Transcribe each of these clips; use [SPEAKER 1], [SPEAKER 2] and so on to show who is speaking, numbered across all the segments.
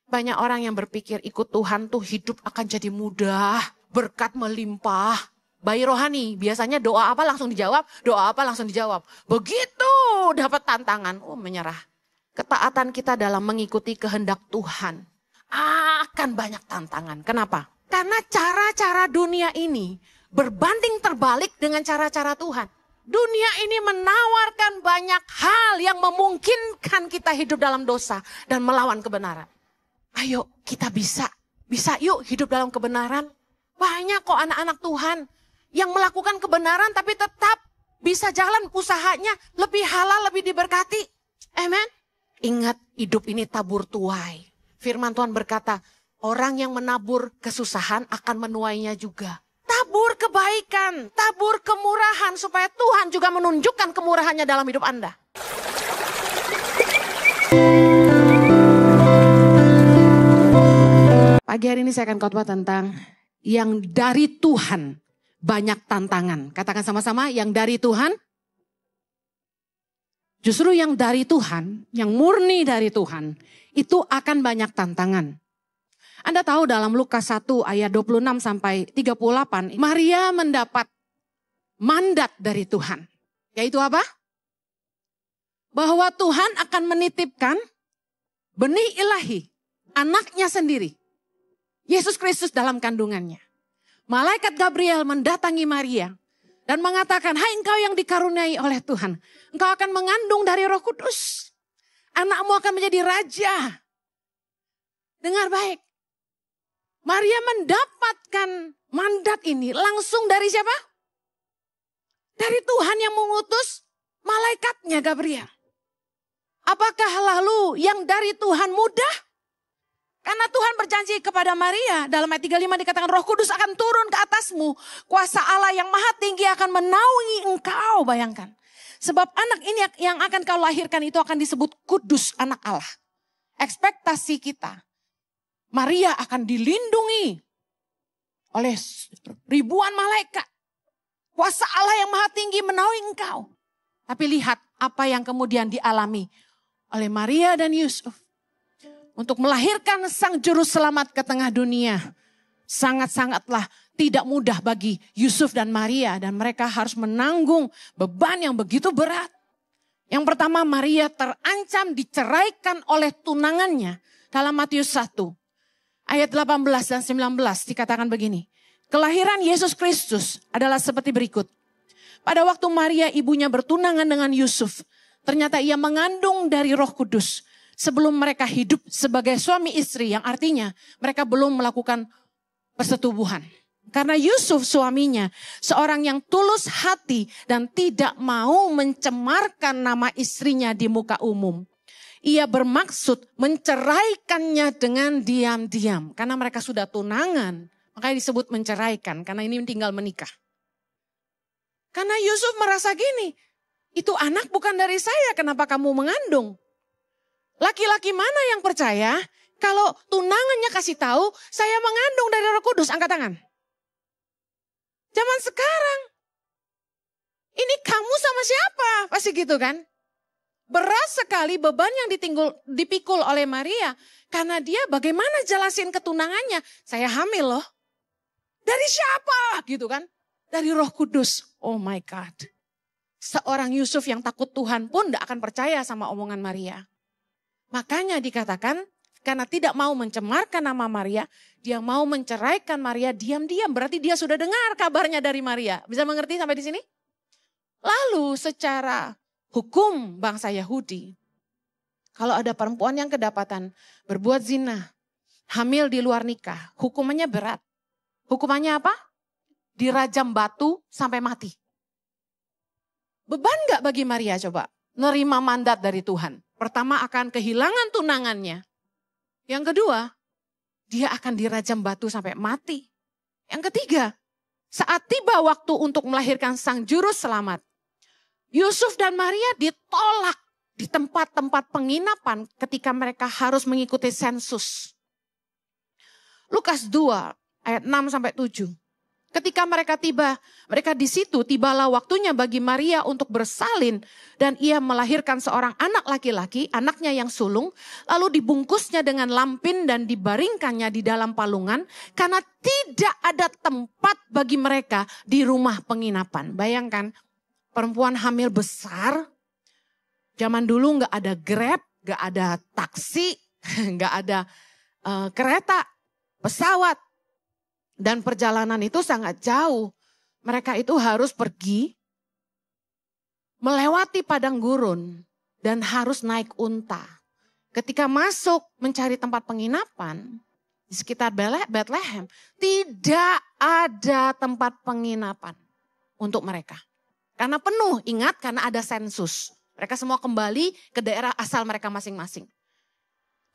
[SPEAKER 1] Banyak orang yang berpikir ikut Tuhan tuh hidup akan jadi mudah, berkat melimpah. Bayi rohani, biasanya doa apa langsung dijawab, doa apa langsung dijawab. Begitu dapat tantangan, menyerah. Ketaatan kita dalam mengikuti kehendak Tuhan akan banyak tantangan. Kenapa? Karena cara-cara dunia ini berbanding terbalik dengan cara-cara Tuhan. Dunia ini menawarkan banyak hal yang memungkinkan kita hidup dalam dosa dan melawan kebenaran. Ayo kita bisa yuk hidup dalam kebenaran. Banyak kok anak-anak Tuhan yang melakukan kebenaran tapi tetap bisa jalan usahanya lebih halal, lebih diberkati. Amen. Ingat, hidup ini tabur tuai. Firman Tuhan berkata, orang yang menabur kesusahan akan menuainya juga. Tabur kebaikan, tabur kemurahan supaya Tuhan juga menunjukkan kemurahannya dalam hidup Anda. Pagi hari ini saya akan khotbah tentang yang dari Tuhan banyak tantangan. Katakan sama-sama, yang dari Tuhan. Justru yang dari Tuhan, yang murni dari Tuhan, itu akan banyak tantangan. Anda tahu dalam Lukas 1 ayat 26 sampai 38, Maria mendapat mandat dari Tuhan. Yaitu apa? Bahwa Tuhan akan menitipkan benih ilahi, anaknya sendiri. Yesus Kristus dalam kandungannya. Malaikat Gabriel mendatangi Maria dan mengatakan, hai engkau yang dikaruniai oleh Tuhan, engkau akan mengandung dari Roh Kudus. Anakmu akan menjadi raja. Dengar baik. Maria mendapatkan mandat ini langsung dari siapa? Dari Tuhan yang mengutus malaikatnya Gabriel. Apakah lalu yang dari Tuhan mudah? Karena Tuhan berjanji kepada Maria, dalam ayat 35 dikatakan Roh Kudus akan turun ke atasmu. Kuasa Allah yang maha tinggi akan menaungi engkau, bayangkan. Sebab anak ini yang akan kau lahirkan itu akan disebut kudus, anak Allah. Ekspektasi kita, Maria akan dilindungi oleh ribuan malaikat. Kuasa Allah yang maha tinggi menaungi engkau. Tapi lihat apa yang kemudian dialami oleh Maria dan Yusuf. Untuk melahirkan sang juru selamat ke tengah dunia. Sangat-sangatlah tidak mudah bagi Yusuf dan Maria. Dan mereka harus menanggung beban yang begitu berat. Yang pertama, Maria terancam diceraikan oleh tunangannya. Dalam Matius 1 ayat 18 dan 19 dikatakan begini. Kelahiran Yesus Kristus adalah seperti berikut. Pada waktu Maria ibunya bertunangan dengan Yusuf. Ternyata ia mengandung dari Roh Kudus. Sebelum mereka hidup sebagai suami istri, yang artinya mereka belum melakukan persetubuhan. Karena Yusuf suaminya seorang yang tulus hati dan tidak mau mencemarkan nama istrinya di muka umum. Ia bermaksud menceraikannya dengan diam-diam. Karena mereka sudah tunangan, makanya disebut menceraikan. Karena ini tinggal menikah. Karena Yusuf merasa gini, itu anak bukan dari saya, kenapa kamu mengandung? Laki-laki mana yang percaya kalau tunangannya kasih tahu saya mengandung dari Roh Kudus? Angkat tangan. Zaman sekarang. Ini kamu sama siapa? Pasti gitu kan? Berat sekali beban yang dipikul oleh Maria. Karena dia bagaimana jelasin ketunangannya? Saya hamil loh. Dari siapa? Gitu kan? Dari Roh Kudus. Oh my God. Seorang Yusuf yang takut Tuhan pun tidak akan percaya sama omongan Maria. Makanya dikatakan, karena tidak mau mencemarkan nama Maria, dia mau menceraikan Maria diam-diam. Berarti dia sudah dengar kabarnya dari Maria. Bisa mengerti sampai di sini? Lalu secara hukum bangsa Yahudi, kalau ada perempuan yang kedapatan berbuat zina, hamil di luar nikah, hukumannya berat. Hukumannya apa? Dirajam batu sampai mati. Beban gak bagi Maria coba? Nerima mandat dari Tuhan. Pertama akan kehilangan tunangannya. Yang kedua, dia akan dirajam batu sampai mati. Yang ketiga, saat tiba waktu untuk melahirkan sang juru selamat, Yusuf dan Maria ditolak di tempat-tempat penginapan ketika mereka harus mengikuti sensus. Lukas 2 ayat 6 sampai 7. Ketika mereka di situ, tibalah waktunya bagi Maria untuk bersalin. Dan ia melahirkan seorang anak laki-laki, anaknya yang sulung. Lalu dibungkusnya dengan lampin dan dibaringkannya di dalam palungan. Karena tidak ada tempat bagi mereka di rumah penginapan. Bayangkan, perempuan hamil besar. Zaman dulu gak ada Grab, gak ada taksi, gak ada kereta, pesawat. Dan perjalanan itu sangat jauh. Mereka itu harus pergi melewati padang gurun dan harus naik unta. Ketika masuk mencari tempat penginapan di sekitar Bethlehem, tidak ada tempat penginapan untuk mereka. Karena penuh, ingat karena ada sensus. Mereka semua kembali ke daerah asal mereka masing-masing.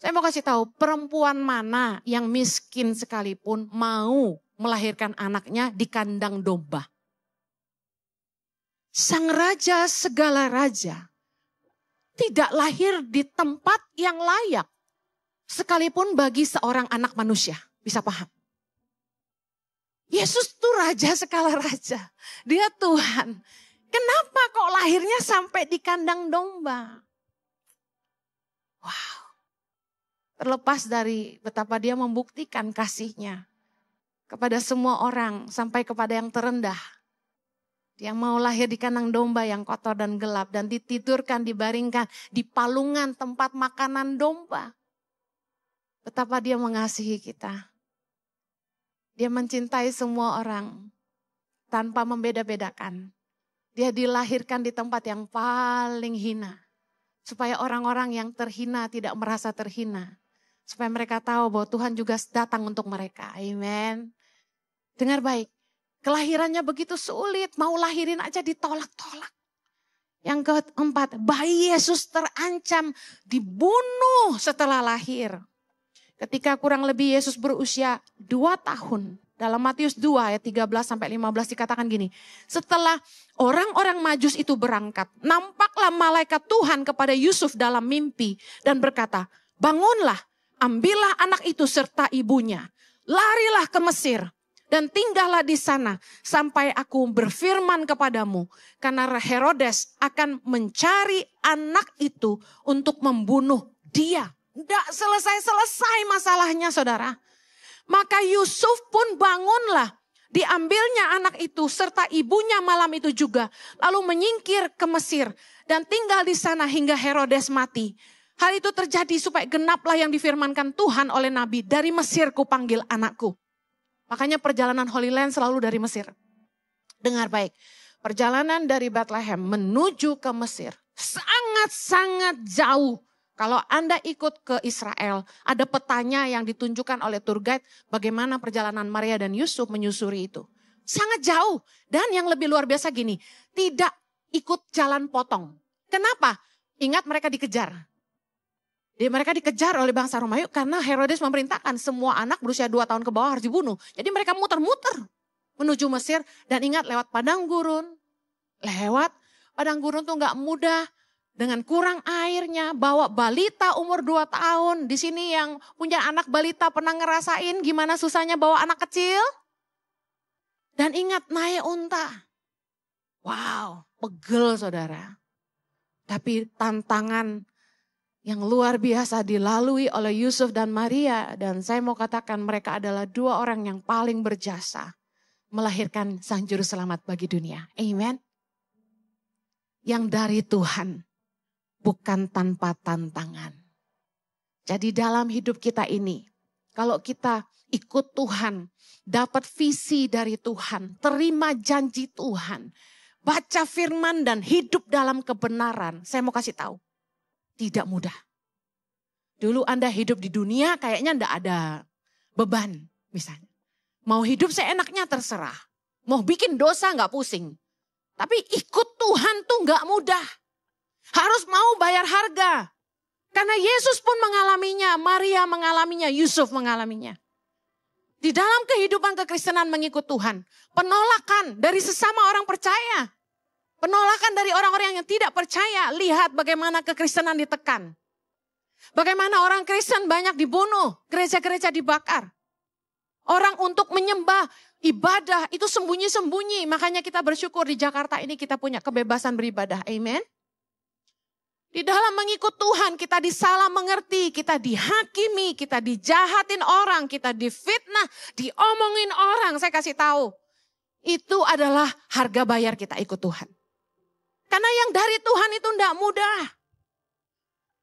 [SPEAKER 1] Saya mau kasih tahu, perempuan mana yang miskin sekalipun mau melahirkan anaknya di kandang domba. Sang raja segala raja tidak lahir di tempat yang layak. Sekalipun bagi seorang anak manusia, bisa paham. Yesus itu raja segala raja, dia Tuhan. Kenapa kok lahirnya sampai di kandang domba? Wow. Terlepas dari betapa dia membuktikan kasihnya kepada semua orang sampai kepada yang terendah. Yang mau lahir di kandang domba yang kotor dan gelap dan ditidurkan, dibaringkan di palungan tempat makanan domba. Betapa dia mengasihi kita. Dia mencintai semua orang tanpa membeda-bedakan. Dia dilahirkan di tempat yang paling hina. Supaya orang-orang yang terhina tidak merasa terhina. Supaya mereka tahu bahwa Tuhan juga datang untuk mereka. Amen. Dengar baik. Kelahirannya begitu sulit. Mau lahirin aja ditolak-tolak. Yang keempat. Bayi Yesus terancam dibunuh setelah lahir. Ketika kurang lebih Yesus berusia 2 tahun. Dalam Matius 2 ayat 13-15 dikatakan gini. Setelah orang-orang Majus itu berangkat. Nampaklah malaikat Tuhan kepada Yusuf dalam mimpi. Dan berkata, bangunlah. Ambillah anak itu serta ibunya, larilah ke Mesir dan tinggallah di sana sampai aku berfirman kepadamu. Karena Herodes akan mencari anak itu untuk membunuh dia. Tidak selesai-selesai masalahnya saudara. Maka Yusuf pun bangunlah, diambilnya anak itu serta ibunya malam itu juga. Lalu menyingkir ke Mesir dan tinggal di sana hingga Herodes mati. Hal itu terjadi supaya genaplah yang difirmankan Tuhan oleh Nabi. Dari Mesir ku panggil anakku. Makanya perjalanan Holy Land selalu dari Mesir. Dengar baik. Perjalanan dari Bethlehem menuju ke Mesir. Sangat-sangat jauh. Kalau Anda ikut ke Israel. Ada petanya yang ditunjukkan oleh tour guide. Bagaimana perjalanan Maria dan Yusuf menyusuri itu. Sangat jauh. Dan yang lebih luar biasa gini. Tidak ikut jalan potong. Kenapa? Ingat mereka dikejar. Mereka dikejar oleh bangsa Romawi karena Herodes memerintahkan semua anak berusia 2 tahun ke bawah harus dibunuh. Jadi mereka muter-muter menuju Mesir dan ingat lewat padang gurun. Lewat padang gurun tuh gak mudah dengan kurang airnya. Bawa balita umur 2 tahun. Di sini yang punya anak balita pernah ngerasain gimana susahnya bawa anak kecil. Dan ingat naik unta. Wow, pegel saudara. Tapi tantangan yang luar biasa dilalui oleh Yusuf dan Maria. Dan saya mau katakan mereka adalah 2 orang yang paling berjasa. Melahirkan Sang Juru Selamat bagi dunia. Amen. Yang dari Tuhan. Bukan tanpa tantangan. Jadi dalam hidup kita ini. Kalau kita ikut Tuhan. Dapat visi dari Tuhan. Terima janji Tuhan. Baca firman dan hidup dalam kebenaran. Saya mau kasih tahu. Tidak mudah. Dulu Anda hidup di dunia kayaknya enggak ada beban misalnya. Mau hidup seenaknya terserah. Mau bikin dosa enggak pusing. Tapi ikut Tuhan tuh enggak mudah. Harus mau bayar harga. Karena Yesus pun mengalaminya, Maria mengalaminya, Yusuf mengalaminya. Di dalam kehidupan kekristenan mengikut Tuhan. Penolakan dari sesama orang percaya. Penolakan dari orang-orang yang tidak percaya. Lihat bagaimana kekristenan ditekan. Bagaimana orang Kristen banyak dibunuh. Gereja-gereja dibakar. Orang untuk menyembah ibadah itu sembunyi-sembunyi. Makanya kita bersyukur di Jakarta ini kita punya kebebasan beribadah. Amen. Di dalam mengikut Tuhan kita disalah mengerti, kita dihakimi, kita dijahatin orang, kita difitnah, diomongin orang. Saya kasih tahu, itu adalah harga bayar kita ikut Tuhan. Karena yang dari Tuhan itu tidak mudah.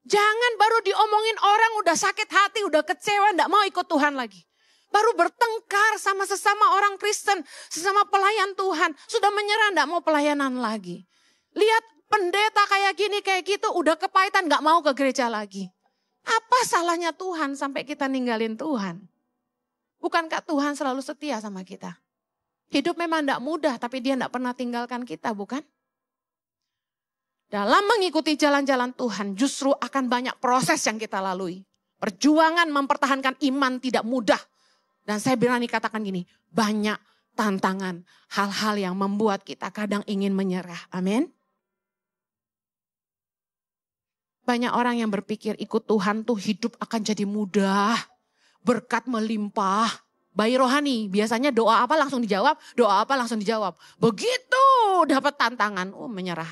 [SPEAKER 1] Jangan baru diomongin orang udah sakit hati, udah kecewa, tidak mau ikut Tuhan lagi. Baru bertengkar sama sesama orang Kristen, sesama pelayan Tuhan. Sudah menyerah, tidak mau pelayanan lagi. Lihat pendeta kayak gini, kayak gitu, udah kepahitan gak mau ke gereja lagi. Apa salahnya Tuhan sampai kita ninggalin Tuhan? Bukankah Tuhan selalu setia sama kita? Hidup memang gak mudah, tapi dia gak pernah tinggalkan kita, bukan? Dalam mengikuti jalan-jalan Tuhan, justru akan banyak proses yang kita lalui. Perjuangan mempertahankan iman tidak mudah. Dan saya berani katakan gini, banyak tantangan, hal-hal yang membuat kita kadang ingin menyerah. Amin. Banyak orang yang berpikir ikut Tuhan tuh hidup akan jadi mudah. Berkat melimpah. Bayi rohani biasanya doa apa langsung dijawab. Doa apa langsung dijawab. Begitu dapat tantangan, menyerah.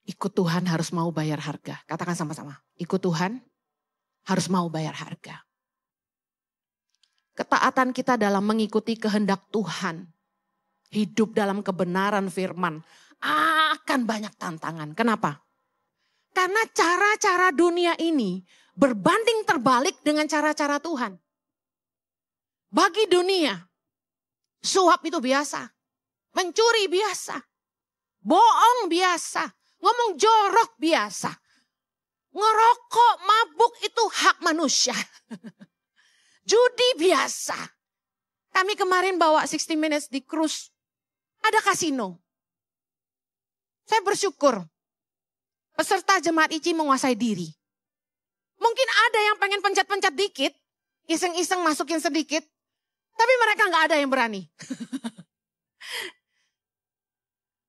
[SPEAKER 1] Ikut Tuhan harus mau bayar harga. Katakan sama-sama. Ikut Tuhan harus mau bayar harga. Ketaatan kita dalam mengikuti kehendak Tuhan. Hidup dalam kebenaran firman. Akan banyak tantangan. Kenapa? Karena cara-cara dunia ini berbanding terbalik dengan cara-cara Tuhan. Bagi dunia, suap itu biasa. Mencuri biasa. Bohong biasa. Ngomong jorok biasa. Ngerokok, mabuk itu hak manusia. Judi biasa. Kami kemarin bawa 60 Minutes di cruise. Ada kasino. Saya bersyukur peserta jemaat ICI menguasai diri. Mungkin ada yang pengen pencet-pencet dikit, iseng-iseng masukin sedikit, tapi mereka nggak ada yang berani.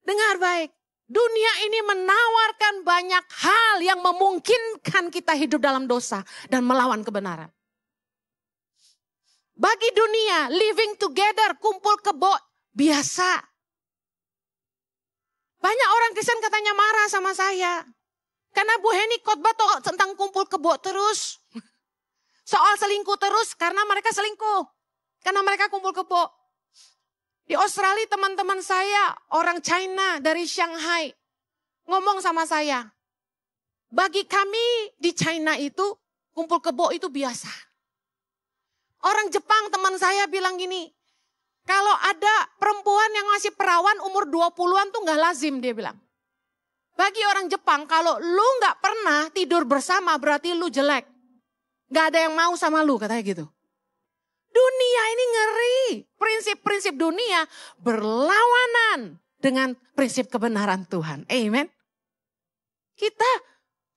[SPEAKER 1] Dengar baik, dunia ini menawarkan banyak hal yang memungkinkan kita hidup dalam dosa dan melawan kebenaran. Bagi dunia, living together, kumpul kebo, biasa. Banyak orang Kristen katanya marah sama saya. Karena Bu Heni khotbah tentang kumpul kebo terus. Soal selingkuh terus karena mereka selingkuh. Karena mereka kumpul kebo. Di Australia teman-teman saya, orang China dari Shanghai. Ngomong sama saya. Bagi kami di China itu, kumpul kebo itu biasa. Orang Jepang teman saya bilang gini. Kalau ada perempuan yang masih perawan umur 20-an tuh gak lazim dia bilang. Bagi orang Jepang kalau lu gak pernah tidur bersama berarti lu jelek. Gak ada yang mau sama lu katanya gitu. Dunia ini ngeri. Prinsip-prinsip dunia berlawanan dengan prinsip kebenaran Tuhan. Amen. Kita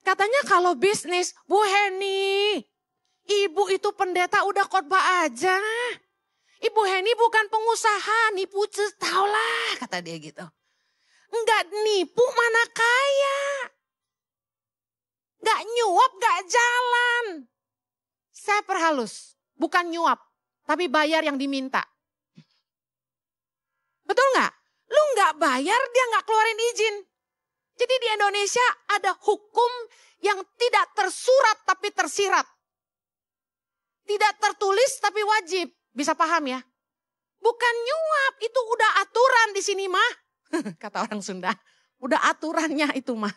[SPEAKER 1] katanya kalau bisnis, Bu Heni, ibu itu pendeta udah khotbah aja. Ibu Heni bukan pengusaha, nipu tahu lah kata dia gitu. Enggak nipu mana kaya. Enggak nyuap, enggak jalan. Saya perhalus, bukan nyuap, tapi bayar yang diminta. Betul enggak? Lu enggak bayar, dia enggak keluarin izin. Jadi di Indonesia ada hukum yang tidak tersurat tapi tersirat. Tidak tertulis tapi wajib. Bisa paham ya? Bukan nyuap, itu udah aturan di sini mah. Kata orang Sunda, udah aturannya itu mah.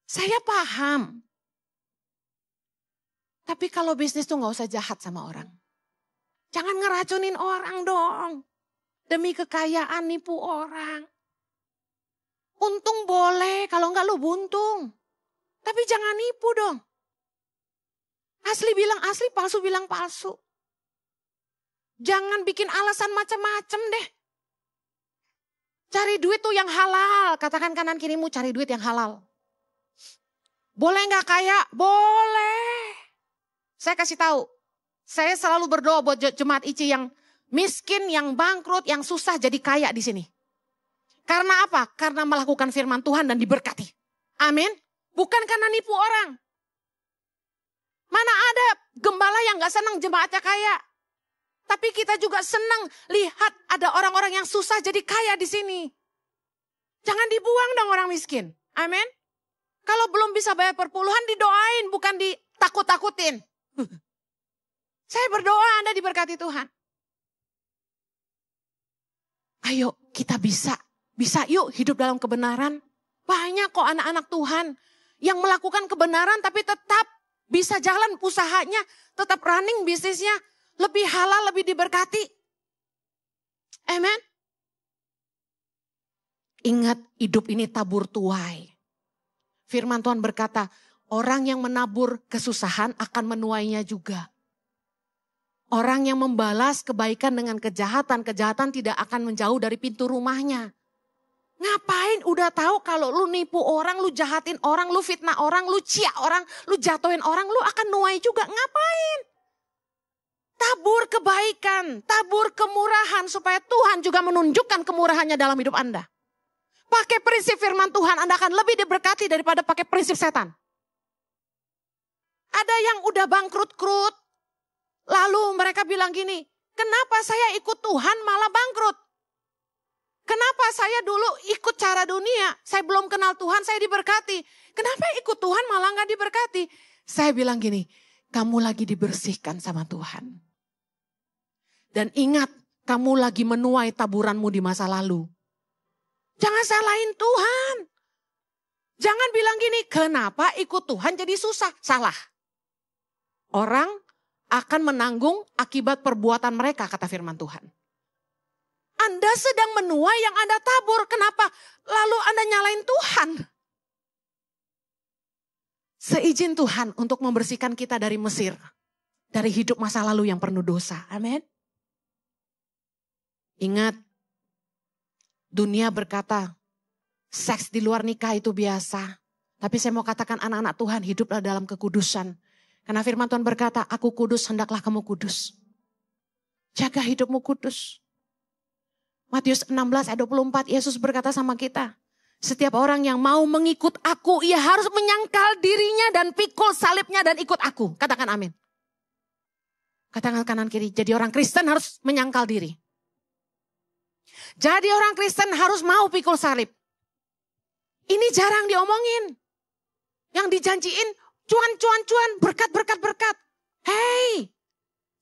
[SPEAKER 1] Saya paham. Tapi kalau bisnis tuh gak usah jahat sama orang. Jangan ngeracunin orang dong. Demi kekayaan nipu orang. Untung boleh, kalau enggak lu buntung. Tapi jangan nipu dong. Asli bilang asli, palsu bilang palsu. Jangan bikin alasan macam-macam deh. Cari duit tuh yang halal. Katakan kanan kirimu cari duit yang halal. Boleh gak kaya? Boleh. Saya kasih tahu. Saya selalu berdoa buat jemaat ICI yang miskin, yang bangkrut, yang susah jadi kaya di sini. Karena apa? Karena melakukan firman Tuhan dan diberkati. Amin. Bukan karena nipu orang. Mana ada gembala yang gak senang jemaatnya kaya. Tapi kita juga senang lihat ada orang-orang yang susah jadi kaya di sini. Jangan dibuang dong orang miskin. Amin. Kalau belum bisa bayar perpuluhan didoain, bukan ditakut-takutin. Saya berdoa Anda diberkati Tuhan. Ayo kita bisa yuk hidup dalam kebenaran. Banyak kok anak-anak Tuhan yang melakukan kebenaran tapi tetap bisa jalan usahanya, tetap running bisnisnya, lebih halal, lebih diberkati. Amen. Ingat hidup ini tabur tuai. Firman Tuhan berkata, orang yang menabur kesusahan akan menuainya juga. Orang yang membalas kebaikan dengan kejahatan, kejahatan tidak akan menjauh dari pintu rumahnya. Ngapain udah tahu kalau lu nipu orang, lu jahatin orang, lu fitnah orang, lu cia orang, lu jatuhin orang, lu akan nuai juga. Ngapain? Tabur kebaikan, tabur kemurahan supaya Tuhan juga menunjukkan kemurahannya dalam hidup Anda. Pakai prinsip firman Tuhan, Anda akan lebih diberkati daripada pakai prinsip setan. Ada yang udah bangkrut-krut, lalu mereka bilang gini, kenapa saya ikut Tuhan malah bangkrut? Kenapa saya dulu ikut cara dunia, saya belum kenal Tuhan, saya diberkati. Kenapa ikut Tuhan malah gak diberkati? Saya bilang gini, kamu lagi dibersihkan sama Tuhan. Dan ingat, kamu lagi menuai taburanmu di masa lalu. Jangan salahin Tuhan. Jangan bilang gini, kenapa ikut Tuhan jadi susah? Salah. Orang akan menanggung akibat perbuatan mereka, kata firman Tuhan. Anda sedang menuai yang Anda tabur. Kenapa? Lalu Anda nyalain Tuhan. Seizin Tuhan untuk membersihkan kita dari Mesir. Dari hidup masa lalu yang penuh dosa. Amin. Ingat, dunia berkata, seks di luar nikah itu biasa. Tapi saya mau katakan anak-anak Tuhan hiduplah dalam kekudusan. Karena firman Tuhan berkata, aku kudus, hendaklah kamu kudus. Jaga hidupmu kudus. Matius 16 ayat 24, Yesus berkata sama kita, setiap orang yang mau mengikut aku, ia harus menyangkal dirinya dan pikul salibnya dan ikut aku. Katakan amin. Katakan kanan kiri, jadi orang Kristen harus menyangkal diri. Jadi orang Kristen harus mau pikul salib. Ini jarang diomongin. Yang dijanjiin, cuan, berkat. Hei,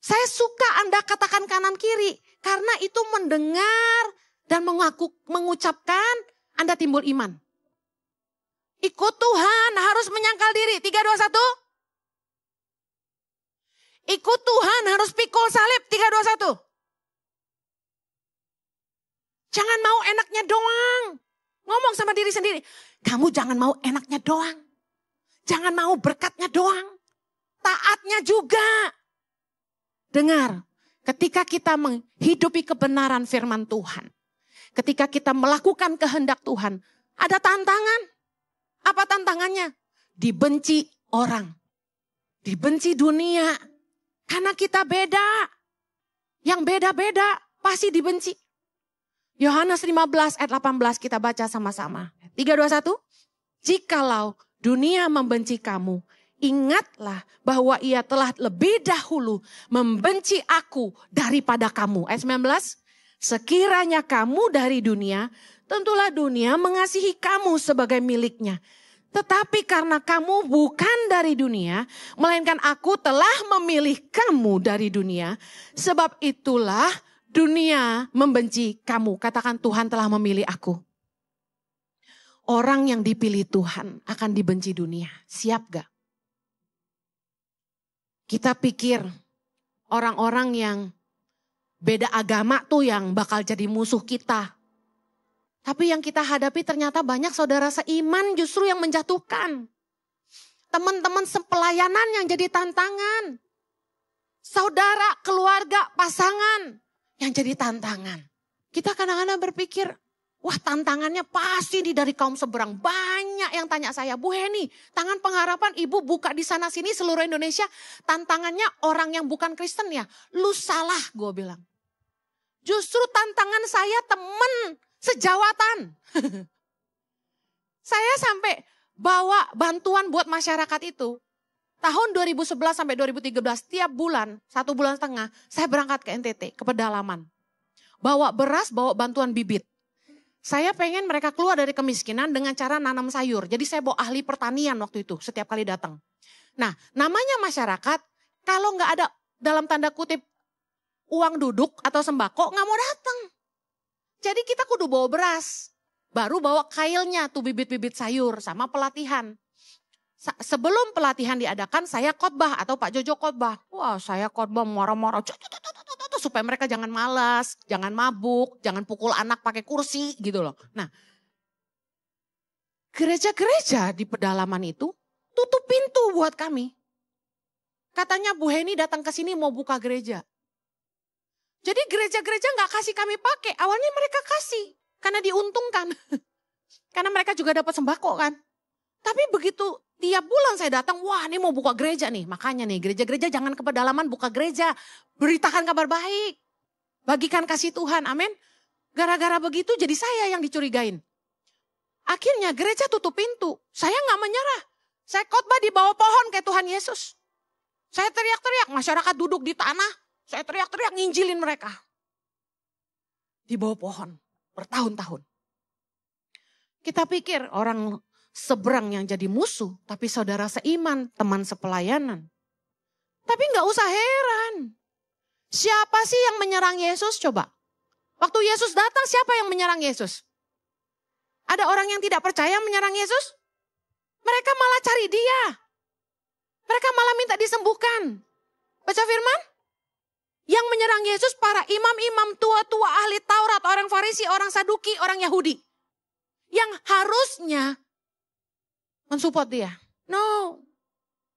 [SPEAKER 1] saya suka Anda katakan kanan kiri. Karena itu mendengar dan mengucapkan Anda timbul iman. Ikut Tuhan harus menyangkal diri. 3, 2, 1. Ikut Tuhan harus pikul salib. 3, 2, 1. Jangan mau enaknya doang. Ngomong sama diri sendiri. Kamu jangan mau enaknya doang. Jangan mau berkatnya doang. Taatnya juga. Dengar. Ketika kita menghidupi kebenaran firman Tuhan. Ketika kita melakukan kehendak Tuhan. Ada tantangan. Apa tantangannya? Dibenci orang. Dibenci dunia. Karena kita beda. Yang beda-beda pasti dibenci. Yohanes 15 ayat 18 kita baca sama-sama. 3, 2, 1. Jikalau dunia membenci kamu, ingatlah bahwa ia telah lebih dahulu membenci aku daripada kamu. Ayat 19. Sekiranya kamu dari dunia, tentulah dunia mengasihi kamu sebagai miliknya. Tetapi karena kamu bukan dari dunia, melainkan aku telah memilih kamu dari dunia. Sebab itulah dunia membenci kamu. Katakan Tuhan telah memilih aku. Orang yang dipilih Tuhan akan dibenci dunia. Siap gak? Kita pikir orang-orang yang beda agama tuh yang bakal jadi musuh kita. Tapi yang kita hadapi ternyata banyak saudara seiman justru yang menjatuhkan. Teman-teman sepelayanan yang jadi tantangan. Saudara, keluarga, pasangan yang jadi tantangan. Kita kadang-kadang berpikir, wah tantangannya pasti dari kaum seberang. Banyak yang tanya saya, Bu Heni, Tangan Pengharapan Ibu buka di sana sini seluruh Indonesia. Tantangannya orang yang bukan Kristen ya. Lu salah, gue bilang. Justru tantangan saya temen sejawatan. Saya sampai bawa bantuan buat masyarakat itu. Tahun 2011 sampai 2013, tiap bulan, 1,5 bulan, saya berangkat ke NTT, ke pedalaman. Bawa beras, bawa bantuan bibit. Saya pengen mereka keluar dari kemiskinan dengan cara nanam sayur. Jadi saya bawa ahli pertanian waktu itu, setiap kali datang. Nah, namanya masyarakat, kalau nggak ada dalam tanda kutip uang duduk atau sembako, nggak mau datang. Jadi kita kudu bawa beras. Baru bawa kailnya tuh bibit-bibit sayur sama pelatihan. Sebelum pelatihan diadakan, saya khotbah atau Pak Jojo khotbah. Wah, saya khotbah marah-marah supaya mereka jangan malas, jangan mabuk, jangan pukul anak pakai kursi gitu loh. Nah, gereja-gereja di pedalaman itu tutup pintu buat kami. Katanya Bu Heni datang ke sini mau buka gereja. Jadi gereja-gereja nggak kasih kami pakai. Awalnya mereka kasih karena diuntungkan. Karena mereka juga dapat sembako kan. Tapi begitu tiap bulan saya datang, wah ini mau buka gereja nih. Makanya nih gereja-gereja jangan ke pedalaman buka gereja. Beritakan kabar baik. Bagikan kasih Tuhan, amin. Gara-gara begitu jadi saya yang dicurigain. Akhirnya gereja tutup pintu. Saya nggak menyerah. Saya khotbah di bawah pohon kayak Tuhan Yesus. Saya teriak-teriak, masyarakat duduk di tanah. Saya teriak-teriak nginjilin mereka. Di bawah pohon, bertahun-tahun. Kita pikir orang seberang yang jadi musuh, tapi saudara seiman, teman sepelayanan. Tapi nggak usah heran. Siapa sih yang menyerang Yesus coba? Waktu Yesus datang siapa yang menyerang Yesus? Ada orang yang tidak percaya menyerang Yesus? Mereka malah cari dia. Mereka malah minta disembuhkan. Baca firman. Yang menyerang Yesus para imam-imam tua-tua ahli Taurat, orang Farisi, orang Saduki, orang Yahudi. Yang harusnya mensupport dia. No.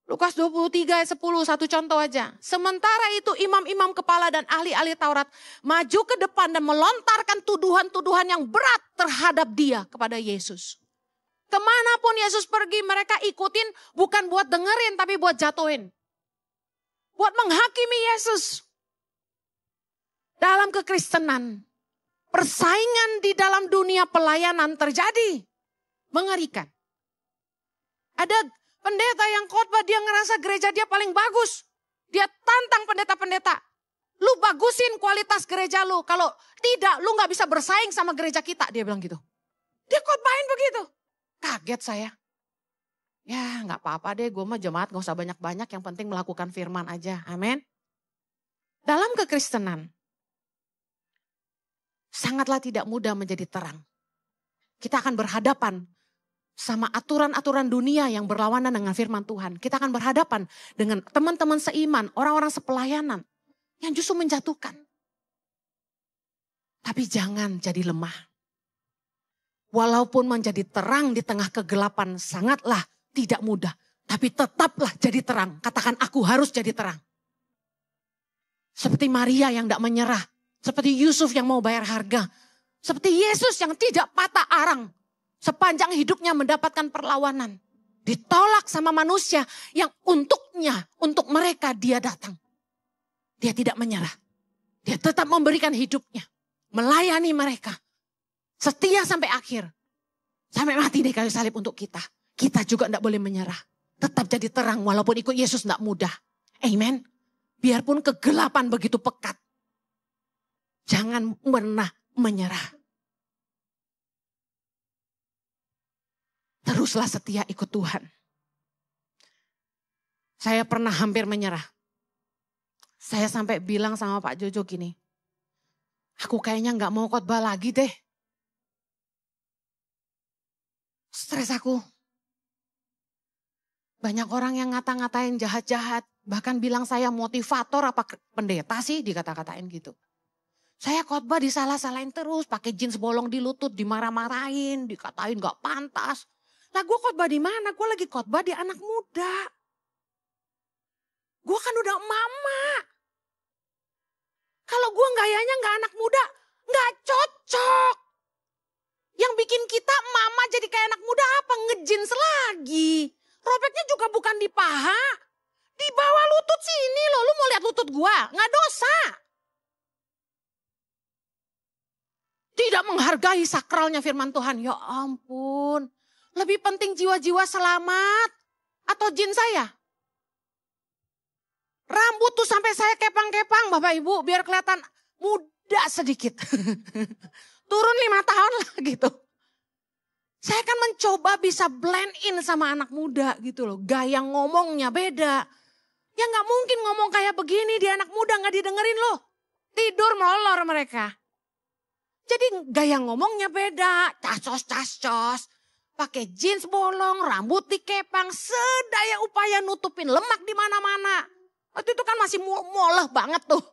[SPEAKER 1] Lukas 23 ayat 10, satu contoh aja. Sementara itu imam-imam kepala dan ahli-ahli Taurat maju ke depan dan melontarkan tuduhan-tuduhan yang berat terhadap dia kepada Yesus. Kemanapun Yesus pergi mereka ikutin bukan buat dengerin tapi buat jatuhin. Buat menghakimi Yesus. Dalam kekristenan, persaingan di dalam dunia pelayanan terjadi. Mengerikan. Ada pendeta yang khotbah dia ngerasa gereja dia paling bagus. Dia tantang pendeta-pendeta. Lu bagusin kualitas gereja lu. Kalau tidak lu gak bisa bersaing sama gereja kita. Dia bilang gitu. Dia khotbahin begitu. Kaget saya. Ya gak apa-apa deh gue mah jemaat gak usah banyak-banyak. Yang penting melakukan firman aja. Amin. Dalam kekristenan. Sangatlah tidak mudah menjadi terang. Kita akan berhadapan sama aturan-aturan dunia yang berlawanan dengan firman Tuhan. Kita akan berhadapan dengan teman-teman seiman, orang-orang sepelayanan yang justru menjatuhkan. Tapi jangan jadi lemah. Walaupun menjadi terang di tengah kegelapan sangatlah tidak mudah. Tapi tetaplah jadi terang. Katakan aku harus jadi terang. Seperti Maria yang tidak menyerah. Seperti Yusuf yang mau bayar harga. Seperti Yesus yang tidak patah arang. Sepanjang hidupnya mendapatkan perlawanan. Ditolak sama manusia yang untuknya, untuk mereka dia datang. Dia tidak menyerah. Dia tetap memberikan hidupnya. Melayani mereka. Setia sampai akhir. Sampai mati di kayu salib untuk kita. Kita juga tidak boleh menyerah. Tetap jadi terang walaupun ikut Yesus tidak mudah. Amen. Biarpun kegelapan begitu pekat. Jangan pernah menyerah. Teruslah setia ikut Tuhan. Saya pernah hampir menyerah. Saya sampai bilang sama Pak Jojo gini. Aku kayaknya gak mau khotbah lagi deh. Stres aku. Banyak orang yang ngata-ngatain jahat-jahat. Bahkan bilang saya motivator apa pendeta sih dikata-katain gitu. Saya khotbah disalah-salahin terus, pakai jeans bolong di lutut, dimarah-marahin, dikatain gak pantas. Lah gue khotbah di mana? Gue lagi khotbah di anak muda. Gue kan udah mama. Kalau gue gayanya gak anak muda, gak cocok. Yang bikin kita mama jadi kayak anak muda apa? Ngejins lagi. Robeknya juga bukan di paha. Di bawah lutut sini loh, lu mau lihat lutut gue? Gak dosa. Tidak menghargai sakralnya firman Tuhan. Ya ampun. Lebih penting jiwa-jiwa selamat. Atau jin saya. Rambut tuh sampai saya kepang-kepang Bapak Ibu biar kelihatan muda sedikit. Turun 5 tahun lah gitu. Saya kan mencoba bisa blend in sama anak muda gitu loh. Gaya ngomongnya beda. Ya gak mungkin ngomong kayak begini di anak muda gak didengerin loh. Tidur molor mereka. Jadi gaya ngomongnya beda. Cacos-cacos. Pakai jeans bolong, rambut dikepang. Sedaya upaya nutupin lemak di mana-mana. Waktu itu kan masih moleh banget tuh.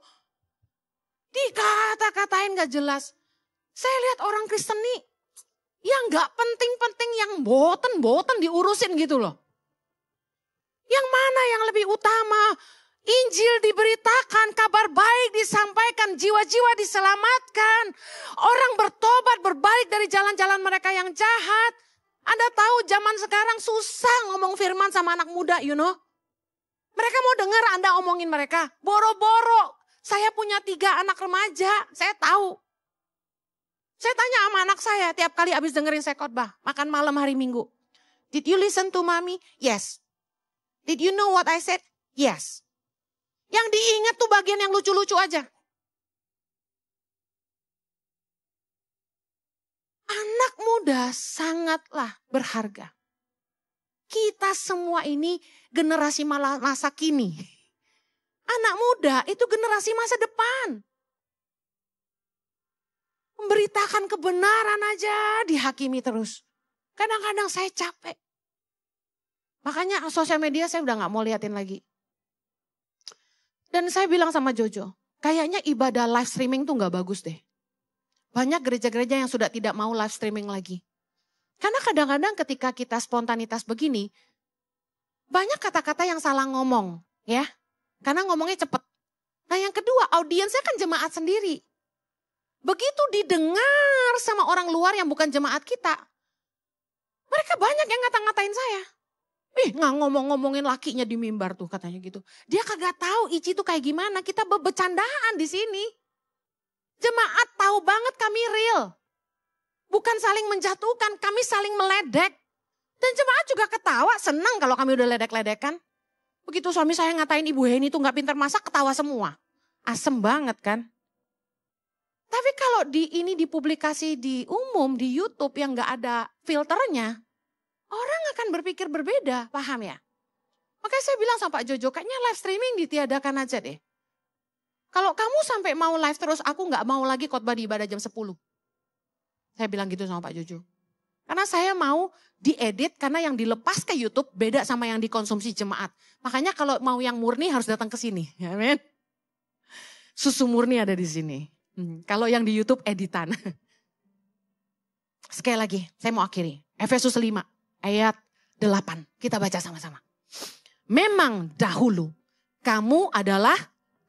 [SPEAKER 1] Dikata-katain gak jelas. Saya lihat orang Kristen nih yang gak penting-penting, yang boten-boten diurusin gitu loh. Yang mana yang lebih utama? Injil diberitakan, kabar baik disampaikan, jiwa-jiwa diselamatkan. Orang bertobat, berbalik dari jalan-jalan mereka yang jahat. Anda tahu zaman sekarang susah ngomong firman sama anak muda, you know. Mereka mau dengar Anda omongin mereka. Boro-boro. Saya punya 3 anak remaja. Saya tahu. Saya tanya sama anak saya tiap kali habis dengerin saya khotbah. Makan malam hari Minggu. Did you listen to mommy? Yes. Did you know what I said? Yes. Yang diingat tuh bagian yang lucu-lucu aja. Anak muda sangatlah berharga. Kita semua ini generasi masa kini. Anak muda itu generasi masa depan. Memberitakan kebenaran aja dihakimi terus. Kadang-kadang saya capek. Makanya sosial media saya udah gak mau liatin lagi. Dan saya bilang sama Jojo, kayaknya ibadah live streaming tuh gak bagus deh. Banyak gereja-gereja yang sudah tidak mau live streaming lagi. Karena kadang-kadang ketika kita spontanitas begini, banyak kata-kata yang salah ngomong, ya. Karena ngomongnya cepet. Nah yang kedua, audiensnya kan jemaat sendiri. Begitu didengar sama orang luar yang bukan jemaat kita, mereka banyak yang ngata-ngatain saya. Nggak ngomong-ngomongin lakinya di mimbar tuh katanya gitu. Dia kagak tahu Ici tuh kayak gimana, kita bercandaan di sini. Jemaat tahu banget kami real. Bukan saling menjatuhkan, kami saling meledek. Dan jemaat juga ketawa, senang kalau kami udah ledek-ledekan. Begitu suami saya ngatain Ibu Heni tuh gak pintar masak, ketawa semua. Asem banget kan. Tapi kalau ini dipublikasi di umum, di YouTube yang gak ada filternya, orang akan berpikir berbeda, paham ya? Makanya saya bilang sama Pak Jojo, kayaknya live streaming ditiadakan aja deh. Kalau kamu sampai mau live terus, aku gak mau lagi khotbah di ibadah jam 10. Saya bilang gitu sama Pak Jojo. Karena saya mau diedit, karena yang dilepas ke YouTube beda sama yang dikonsumsi jemaat. Makanya kalau mau yang murni harus datang ke sini. Amin. Susu murni ada di sini. Kalau yang di YouTube editan. Sekali lagi, saya mau akhiri. Efesus 5 ayat 8. Kita baca sama-sama. Memang dahulu kamu adalah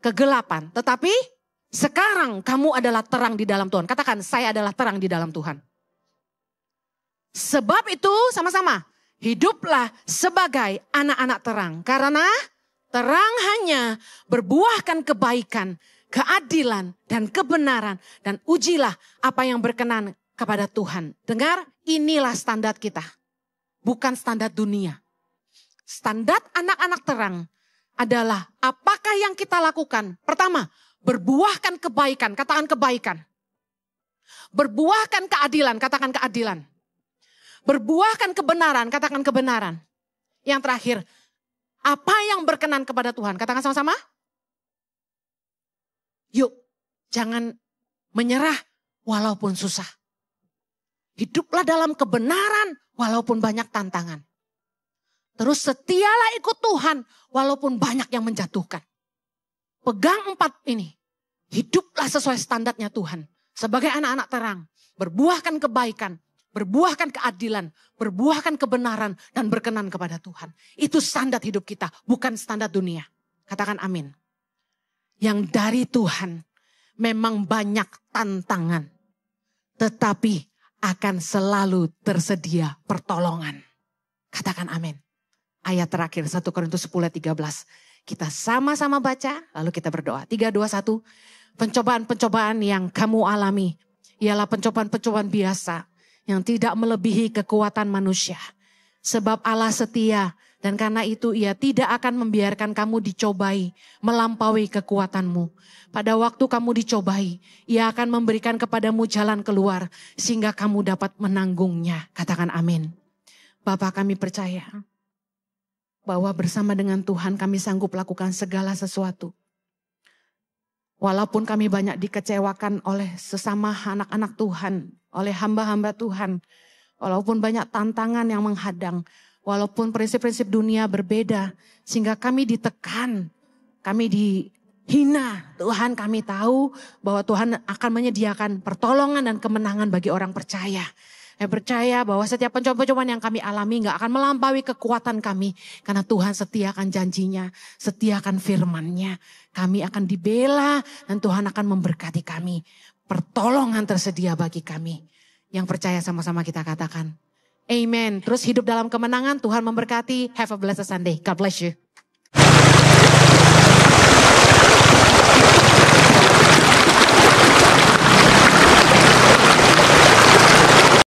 [SPEAKER 1] kegelapan, tetapi sekarang kamu adalah terang di dalam Tuhan. Katakan, saya adalah terang di dalam Tuhan. Sebab itu sama-sama, hiduplah sebagai anak-anak terang. Karena terang hanya berbuahkan kebaikan, keadilan, dan kebenaran. Dan ujilah apa yang berkenan kepada Tuhan. Dengar, inilah standar kita. Bukan standar dunia. Standar anak-anak terang adalah apakah yang kita lakukan. Pertama, berbuahkan kebaikan, katakan kebaikan. Berbuahkan keadilan, katakan keadilan. Berbuahkan kebenaran, katakan kebenaran. Yang terakhir, apa yang berkenan kepada Tuhan, katakan sama-sama. Yuk, jangan menyerah walaupun susah. Hiduplah dalam kebenaran walaupun banyak tantangan. Terus setialah ikut Tuhan walaupun banyak yang menjatuhkan. Pegang 4 ini. Hiduplah sesuai standarnya Tuhan. Sebagai anak-anak terang. Berbuahkan kebaikan. Berbuahkan keadilan. Berbuahkan kebenaran. Dan berkenan kepada Tuhan. Itu standar hidup kita. Bukan standar dunia. Katakan amin. Yang dari Tuhan. Memang banyak tantangan. Tetapi akan selalu tersedia pertolongan. Katakan amin. Ayat terakhir 1 Korintus 10:13. Kita sama-sama baca, lalu kita berdoa. 3, 2, 1. Pencobaan-pencobaan yang kamu alami ialah pencobaan-pencobaan biasa yang tidak melebihi kekuatan manusia. Sebab Allah setia Dan karena itu ia tidak akan membiarkan kamu dicobai, melampaui kekuatanmu. Pada waktu kamu dicobai, ia akan memberikan kepadamu jalan keluar, sehingga kamu dapat menanggungnya. Katakan amin. Bapa, kami percaya bahwa bersama dengan Tuhan kami sanggup lakukan segala sesuatu. Walaupun kami banyak dikecewakan oleh sesama anak-anak Tuhan, oleh hamba-hamba Tuhan. Walaupun banyak tantangan yang menghadang. Walaupun prinsip-prinsip dunia berbeda, sehingga kami ditekan, kami dihina. Tuhan, kami tahu bahwa Tuhan akan menyediakan pertolongan dan kemenangan bagi orang percaya. Saya percaya bahwa setiap pencobaan yang kami alami gak akan melampaui kekuatan kami. Karena Tuhan setiakan janjinya, setiakan firman-Nya. Kami akan dibela dan Tuhan akan memberkati kami. Pertolongan tersedia bagi kami. Yang percaya sama-sama kita katakan. Amen. Terus hidup dalam kemenangan, Tuhan memberkati. Have a blessed Sunday. God bless you.